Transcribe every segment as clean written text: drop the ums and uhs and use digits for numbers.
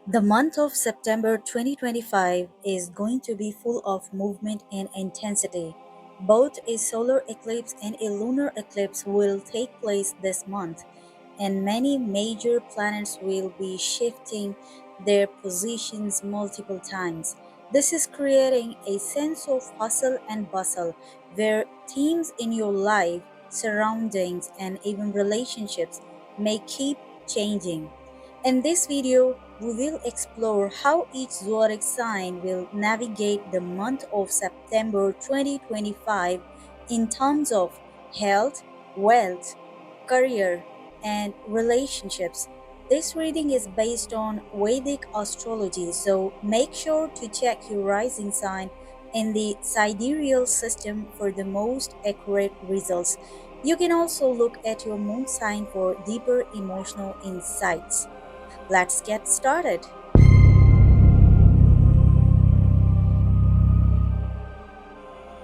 The month of September 2025 is going to be full of movement and intensity. Both a solar eclipse and a lunar eclipse will take place this month, and many major planets will be shifting their positions multiple times. This is creating a sense of hustle and bustle where themes in your life, surroundings, and even relationships may keep changing. In this video, we will explore how each zodiac sign will navigate the month of September 2025 in terms of health, wealth, career, and relationships. This reading is based on Vedic astrology, so make sure to check your rising sign in the sidereal system for the most accurate results. You can also look at your moon sign for deeper emotional insights. Let's get started.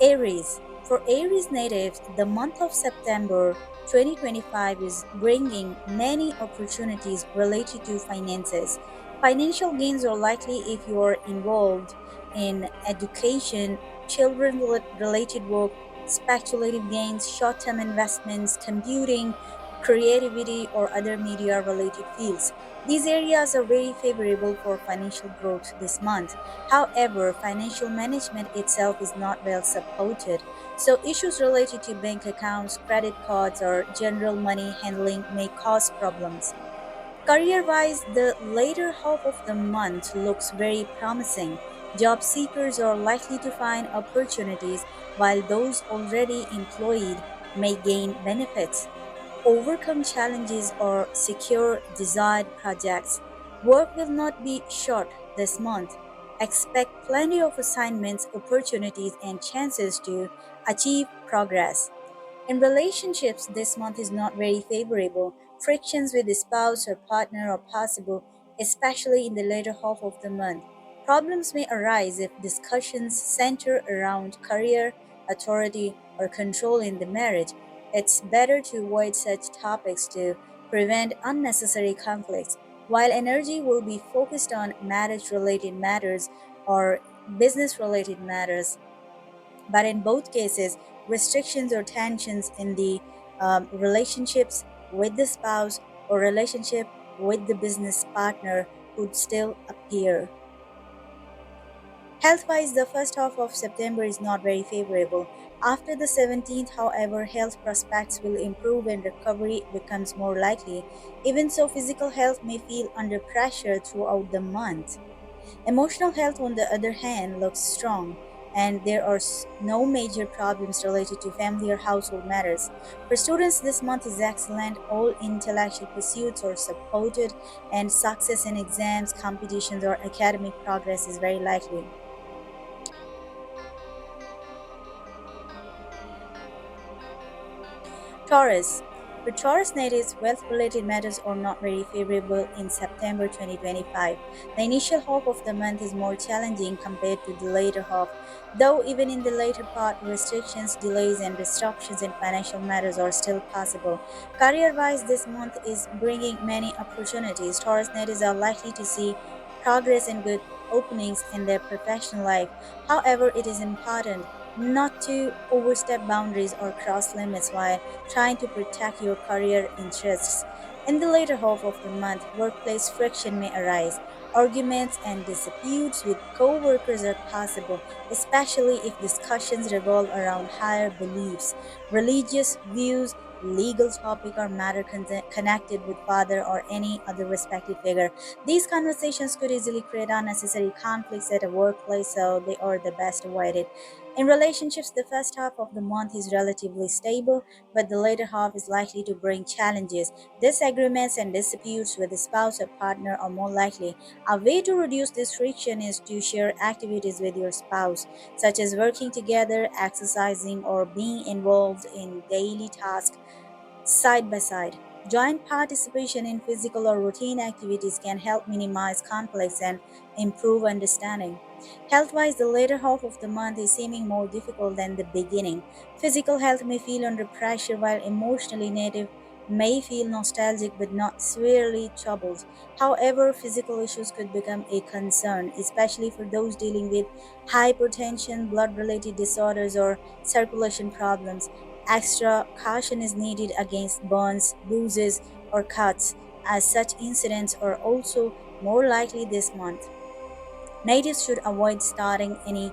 Aries. For Aries natives, the month of September 2025 is bringing many opportunities related to finances. Financial gains are likely if you are involved in education, children related work, speculative gains, short term investments, computing, creativity, or other media related fields. These areas are very favorable for financial growth this month. However, financial management itself is not well supported, so issues related to bank accounts, credit cards, or general money handling may cause problems. Career wise, the later half of the month looks very promising. Job seekers are likely to find opportunities, while those already employed may gain benefits, overcome challenges, or secure desired projects. Work will not be short this month. Expect plenty of assignments, opportunities, and chances to achieve progress. In relationships, this month is not very favorable. Frictions with the spouse or partner are possible, especially in the later half of the month. Problems may arise if discussions center around career, authority, or control in the marriage. It's better to avoid such topics to prevent unnecessary conflicts. While energy will be focused on marriage related matters or business related matters, but in both cases, restrictions or tensions in the relationships with the spouse or relationship with the business partner could still appear. Health wise, the first half of September is not very favorable. After the 17th, however, health prospects will improve and recovery becomes more likely. Even so, physical health may feel under pressure throughout the month. Emotional health, on the other hand, looks strong, and there are no major problems related to family or household matters. For students, this month is excellent. All intellectual pursuits are supported, and success in exams, competitions, or academic progress is very likely. Taurus. For Taurus natives, wealth related matters are not very favorable in September 2025. The initial half of the month is more challenging compared to the later half, though, even in the later part, restrictions, delays, and disruptions in financial matters are still possible. Career wise, this month is bringing many opportunities. Taurus natives are likely to see progress and good openings in their professional life. However, it is important not to overstep boundaries or cross limits while trying to protect your career interests. In the later half of the month, workplace friction may arise. Arguments and disputes with co-workers are possible, especially if discussions revolve around higher beliefs, religious views, legal topic, or matter connected with father or any other respected figure. These conversations could easily create unnecessary conflicts at a workplace, so they are the best avoided. In relationships, the first half of the month is relatively stable, but the later half is likely to bring challenges. Disagreements and disputes with the spouse or partner are more likely. A way to reduce this friction is to share activities with your spouse, such as working together, exercising, or being involved in daily tasks side by side. Joint participation in physical or routine activities can help minimize conflicts and improve understanding. Health wise, the later half of the month is seeming more difficult than the beginning. Physical health may feel under pressure, while emotionally may feel nostalgic but not severely troubled. However, physical issues could become a concern, especially for those dealing with hypertension, blood related disorders, or circulation problems. Extra caution is needed against burns, bruises, or cuts, as such incidents are also more likely this month. Natives should avoid starting any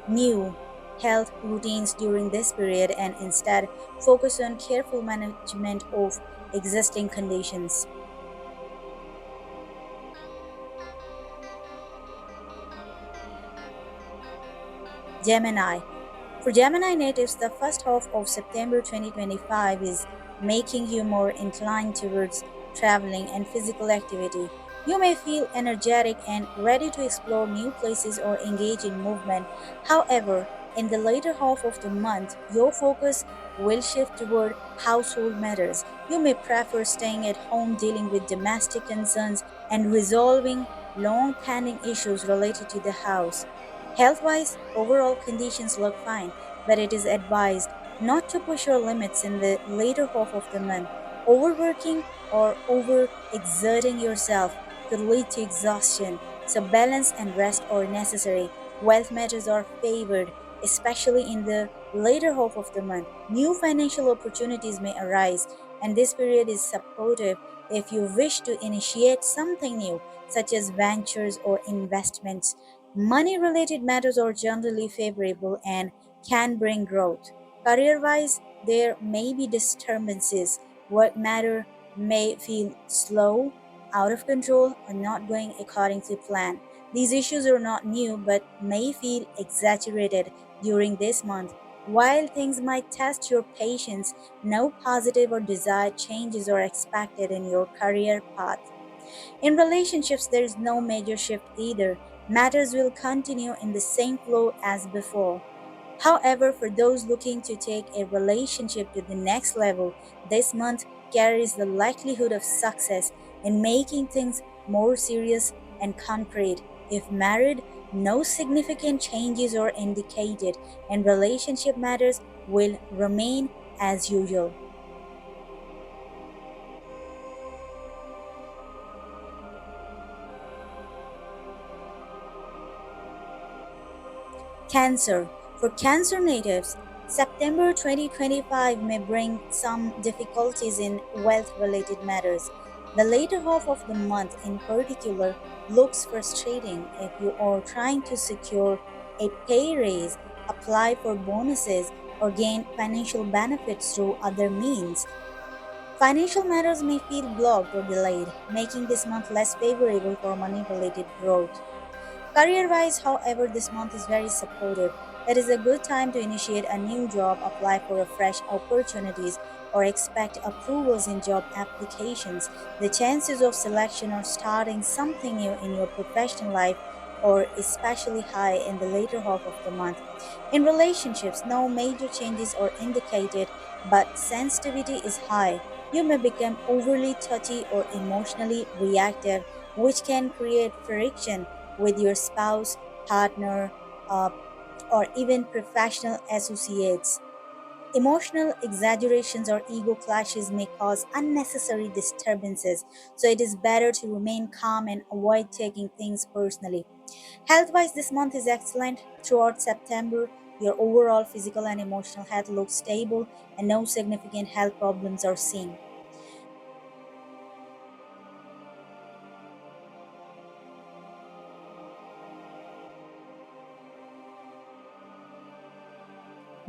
new health routines during this period and instead focus on careful management of existing conditions. Gemini. For Gemini natives, the first half of September 2025 is making you more inclined towards traveling and physical activity. You may feel energetic and ready to explore new places or engage in movement. However, in the later half of the month, your focus will shift toward household matters. You may prefer staying at home, dealing with domestic concerns, and resolving long pending issues related to the house. Health wise, overall conditions look fine, but it is advised not to push your limits in the later half of the month. Overworking or overexerting yourself could lead to exhaustion, so balance and rest are necessary. Wealth matters are favored, especially in the later half of the month. New financial opportunities may arise, and this period is supportive if you wish to initiate something new, such as ventures or investments. Money related matters are generally favorable and can bring growth. Career wise, there may be disturbances. Work matter may feel slow, out of control, or not going according to plan. These issues are not new but may feel exaggerated during this month. While things might test your patience, no positive or desired changes are expected in your career path. In relationships, there is no major shift either. Matters will continue in the same flow as before. However, for those looking to take a relationship to the next level, this month carries the likelihood of success in making things more serious and concrete. If married, no significant changes are indicated, and relationship matters will remain as usual. Cancer. For Cancer natives, September 2025 may bring some difficulties in wealth related matters. The later half of the month, in particular, looks frustrating if you are trying to secure a pay raise, apply for bonuses, or gain financial benefits through other means. Financial matters may feel blocked or delayed, making this month less favorable for money related growth. Career wise, however, this month is very supportive. It is a good time to initiate a new job, apply for a fresh opportunities, or expect approvals in job applications. The chances of selection or starting something new in your professional life are especially high in the later half of the month. In relationships, no major changes are indicated, but sensitivity is high. You may become overly touchy or emotionally reactive, which can create friction with your spouse, partner, uh, or even professional associates. Emotional exaggerations or ego clashes may cause unnecessary disturbances, so it is better to remain calm and avoid taking things personally. Health wise, this month is excellent. Throughout September, your overall physical and emotional health looks stable, and no significant health problems are seen.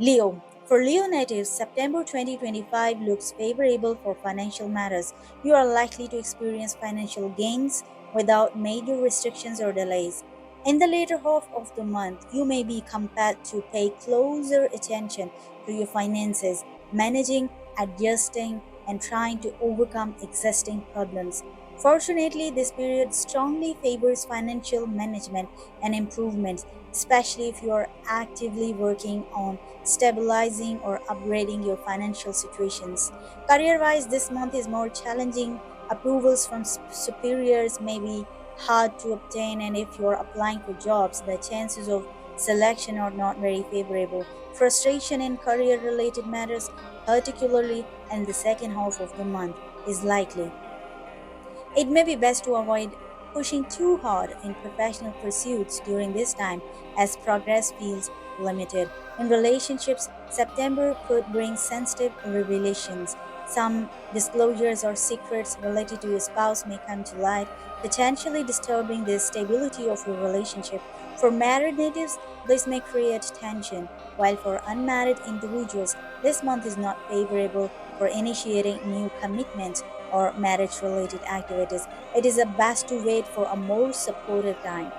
Leo. For Leo natives, September 2025 looks favorable for financial matters. You are likely to experience financial gains without major restrictions or delays. In the later half of the month, you may be compelled to pay closer attention to your finances, managing, adjusting, and trying to overcome existing problems. Fortunately, this period strongly favors financial management and improvements, especially if you are actively working on stabilizing or upgrading your financial situations. Career wise, this month is more challenging. Approvals from superiors may be hard to obtain, and if you're applying for jobs, the chances of selection are not very favorable. Frustration in career related matters, particularly and the second half of the month is likely. It may be best to avoid pushing too hard in professional pursuits during this time as progress feels limited. In relationships, September could bring sensitive revelations. Some disclosures or secrets related to your spouse may come to light, potentially disturbing the stability of your relationship. For married natives, this may create tension, while for unmarried individuals, this month is not favorable for initiating new commitments or marriage related activities. It is a best to wait for a more supportive time.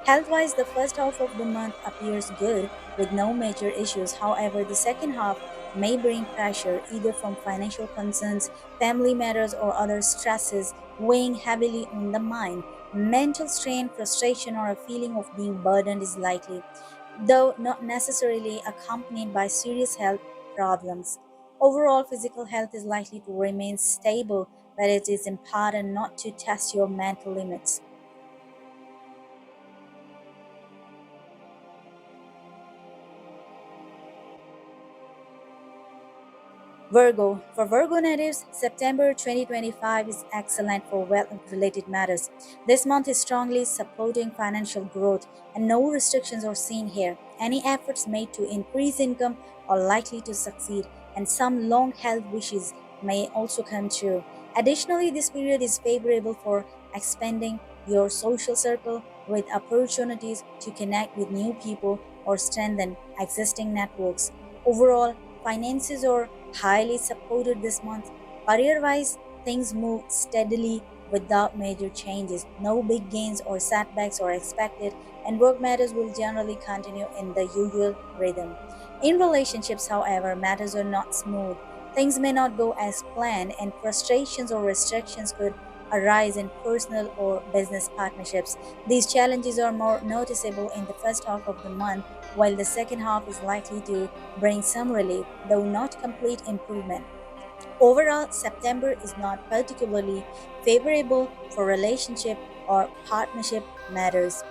Health wise, the first half of the month appears good with no major issues. However, the second half may bring pressure either from financial concerns, family matters, or other stresses weighing heavily on the mind. Mental strain, frustration, or a feeling of being burdened is likely, though not necessarily accompanied by serious health problems. Overall, physical health is likely to remain stable, but it is important not to test your mental limits. Virgo. For Virgo natives, September 2025 is excellent for wealth related matters. This month is strongly supporting financial growth, and no restrictions are seen here. Any efforts made to increase income are likely to succeed, and some long held wishes may also come true. Additionally, this period is favorable for expanding your social circle with opportunities to connect with new people or strengthen existing networks. Overall, finances are highly supported this month. Career wise, things move steadily without major changes. No big gains or setbacks are expected, and work matters will generally continue in the usual rhythm. In relationships, however, matters are not smooth. Things may not go as planned, and frustrations or restrictions could arise in personal or business partnerships. These challenges are more noticeable in the first half of the month, while the second half is likely to bring some relief, though not complete improvement. Overall, September is not particularly favorable for relationship or partnership matters.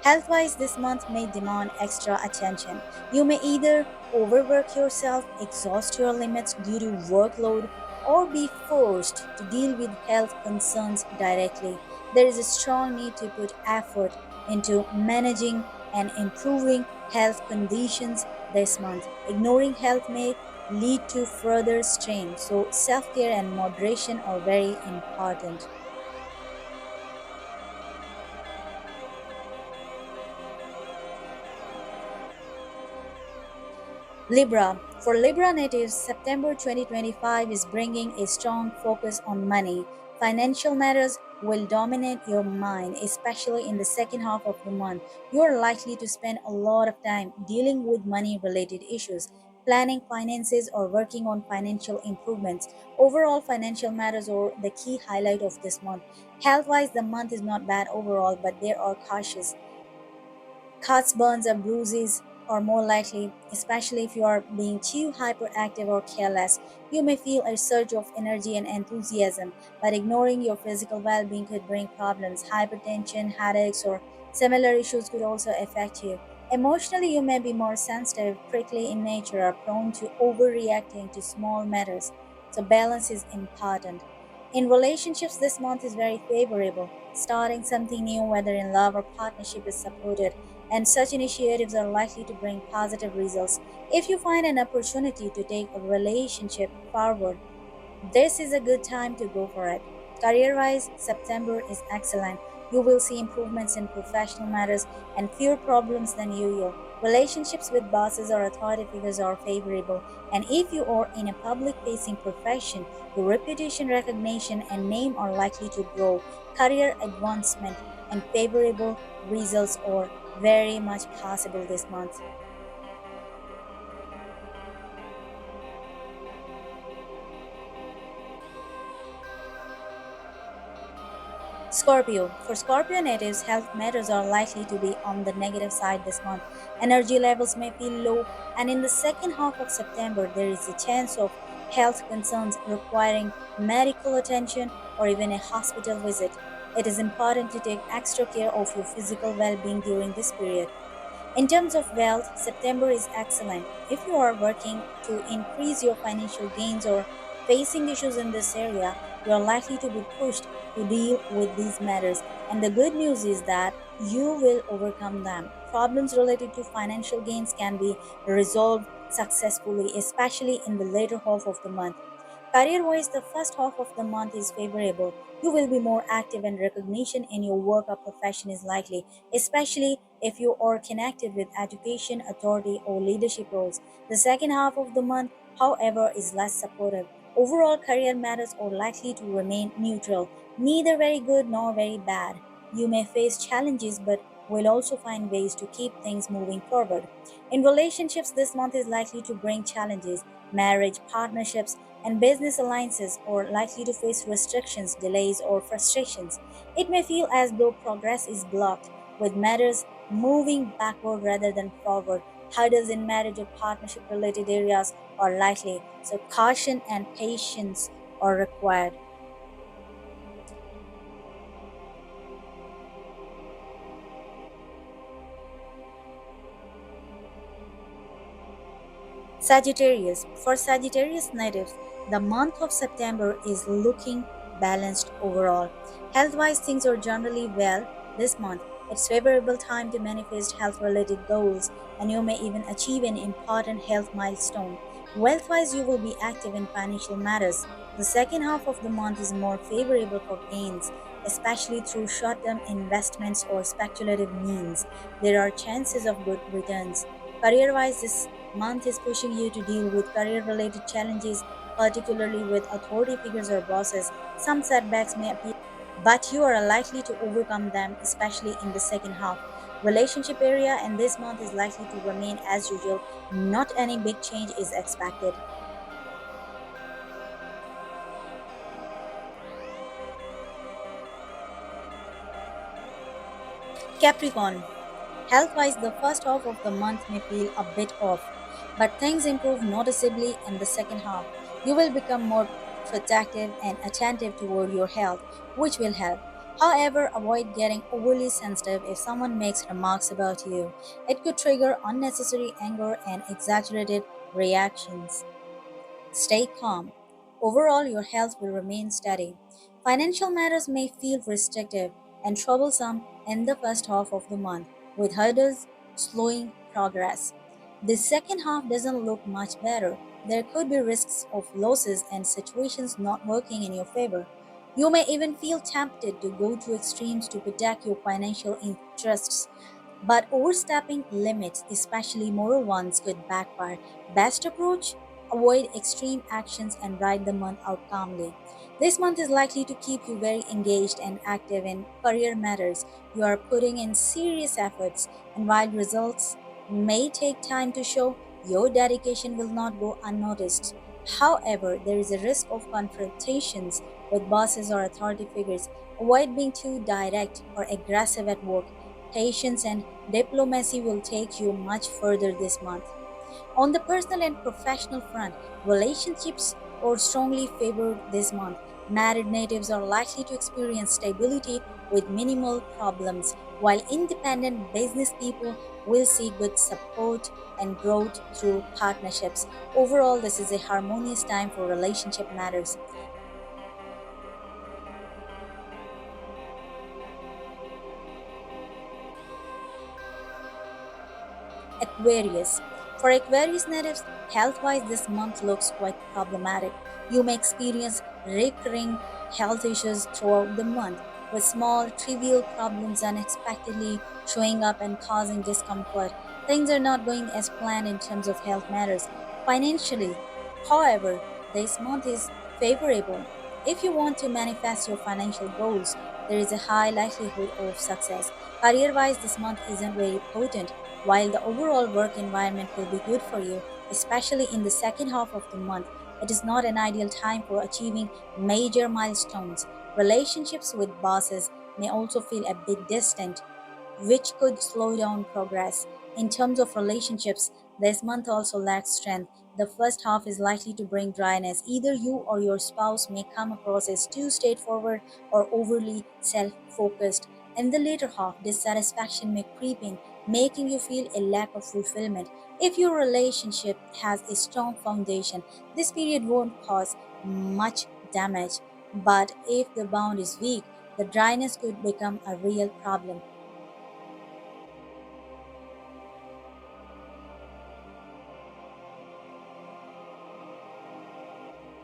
Health wise, this month may demand extra attention. You may either overwork yourself, exhaust your limits due to workload, or be forced to deal with health concerns directly. There is a strong need to put effort into managing and improving health conditions this month. Ignoring health may lead to further strain, so self care and moderation are very important. Libra. For Libra natives, September 2025 is bringing a strong focus on money. Financial matters will dominate your mind, especially in the second half of the month. You are likely to spend a lot of time dealing with money related issues, planning finances, or working on financial improvements. Overall, financial matters are the key highlight of this month. Health wise, the month is not bad overall, but there are cautious cuts, burns, or bruises are more likely, especially if you are being too hyperactive or careless. You may feel a surge of energy and enthusiasm, but ignoring your physical well being could bring problems. Hypertension, headaches, or similar issues could also affect you. Emotionally, you may be more sensitive, prickly in nature, or prone to overreacting to small matters. So, balance is important. In relationships, this month is very favorable. Starting something new, whether in love or partnership, is supported, and such initiatives are likely to bring positive results. If you find an opportunity to take a relationship forward, this is a good time to go for it. Career wise, September is excellent. You will see improvements in professional matters and fewer problems than usual. Relationships with bosses or authority figures are favorable, and if you are in a public facing profession, your reputation, recognition, and name are likely to grow. Career advancement and favorable results are very much possible this month. Scorpio. For Scorpio natives, health matters are likely to be on the negative side this month. Energy levels may feel low, and in the second half of September, there is a chance of health concerns requiring medical attention or even a hospital visit. It is important to take extra care of your physical well being during this period. In terms of wealth, September is excellent. If you are working to increase your financial gains or facing issues in this area, you are likely to be pushed to deal with these matters. And the good news is that you will overcome them. Problems related to financial gains can be resolved successfully, especially in the later half of the month. Career wise, the first half of the month is favorable. You will be more active and recognition in your work or profession is likely, especially if you are connected with education, authority, or leadership roles. The second half of the month, however, is less supportive. Overall, career matters are likely to remain neutral, neither very good nor very bad. You may face challenges, but will also find ways to keep things moving forward. In relationships, this month is likely to bring challenges. Marriage, partnerships, and business alliances are likely to face restrictions, delays, or frustrations. It may feel as though progress is blocked, with matters moving backward rather than forward. Hurdles in marriage or partnership related areas are likely, so caution and patience are required. Sagittarius. For Sagittarius natives, the month of September is looking balanced overall. Health wise, things are generally well this month. It's favorable time to manifest health related goals, and you may even achieve an important health milestone. Wealth wise, you will be active in financial matters. The second half of the month is more favorable for gains, especially through short term investments or speculative means. There are chances of good returns. Career wise, this month is pushing you to deal with career related challenges, particularly with authority figures or bosses. Some setbacks may appear, but you are likely to overcome them, especially in the second half. Relationship area and this month is likely to remain as usual. Not any big change is expected. Capricorn. Health wise, the first half of the month may feel a bit off, but things improve noticeably in the second half. You will become more protective and attentive toward your health, which will help. However, avoid getting overly sensitive if someone makes remarks about you. It could trigger unnecessary anger and exaggerated reactions. Stay calm. Overall, your health will remain steady. Financial matters may feel restrictive and troublesome in the first half of the month, with hurdles slowing progress. The second half doesn't look much better. There could be risks of losses and situations not working in your favor. You may even feel tempted to go to extremes to protect your financial interests, but overstepping limits, especially moral ones, could backfire. Best approach? Avoid extreme actions and ride the month out calmly. This month is likely to keep you very engaged and active in career matters. You are putting in serious efforts, and while results may take time to show, your dedication will not go unnoticed. However, there is a risk of confrontations with bosses or authority figures. Avoid being too direct or aggressive at work. Patience and diplomacy will take you much further this month. On the personal and professional front, relationships are strongly favored this month. Married natives are likely to experience stability with minimal problems, while independent business people will see good support and growth through partnerships. Overall, this is a harmonious time for relationship matters. Aquarius. For Aquarius natives, health wise, this month looks quite problematic. You may experience recurring health issues throughout the month, with small, trivial problems unexpectedly showing up and causing discomfort. Things are not going as planned in terms of health matters. Financially, however, this month is favorable. If you want to manifest your financial goals, there is a high likelihood of success. Career wise, this month isn't very potent, while the overall work environment will be good for you, especially in the second half of the month. It is not an ideal time for achieving major milestones. Relationships with bosses may also feel a bit distant, which could slow down progress. In terms of relationships, this month also lacks strength. The first half is likely to bring dryness. Either you or your spouse may come across as too straightforward or overly self focused. In the later half, dissatisfaction may creep in, making you feel a lack of fulfillment. If your relationship has a strong foundation, this period won't cause much damage. But if the bond is weak, the dryness could become a real problem.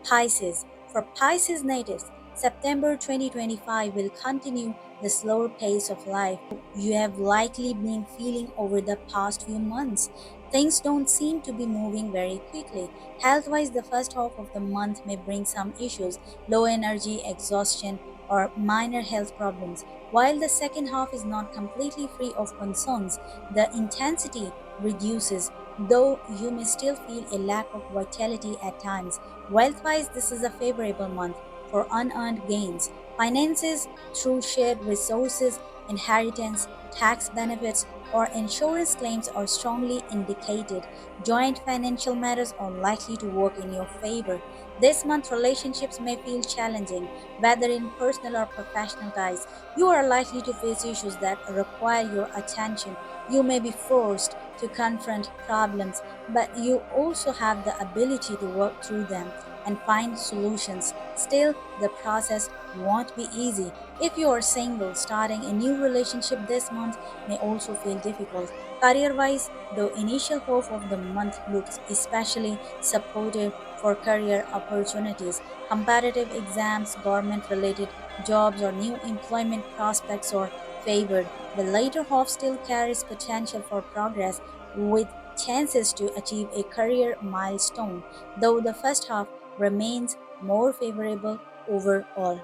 Pisces. For Pisces natives, September 2025 will continue the slower pace of life you have likely been feeling over the past few months. Things don't seem to be moving very quickly. Health wise, the first half of the month may bring some issues, low energy, exhaustion, or minor health problems. While the second half is not completely free of concerns, the intensity reduces, though you may still feel a lack of vitality at times. Wealth wise, this is a favorable month for unearned gains. Finances through shared resources, inheritance, tax benefits, or insurance claims are strongly indicated. Joint financial matters are likely to work in your favor. This month, relationships may feel challenging, whether in personal or professional ties. You are likely to face issues that require your attention. You may be forced to confront problems, but you also have the ability to work through them and find solutions. Still, the process won't be easy. If you are single, starting a new relationship this month may also feel difficult. Career wise, the initial half of the month looks especially supportive for career opportunities. Competitive exams, government related jobs, or new employment prospects are favored. The later half still carries potential for progress with chances to achieve a career milestone, though the first half remains more favorable overall.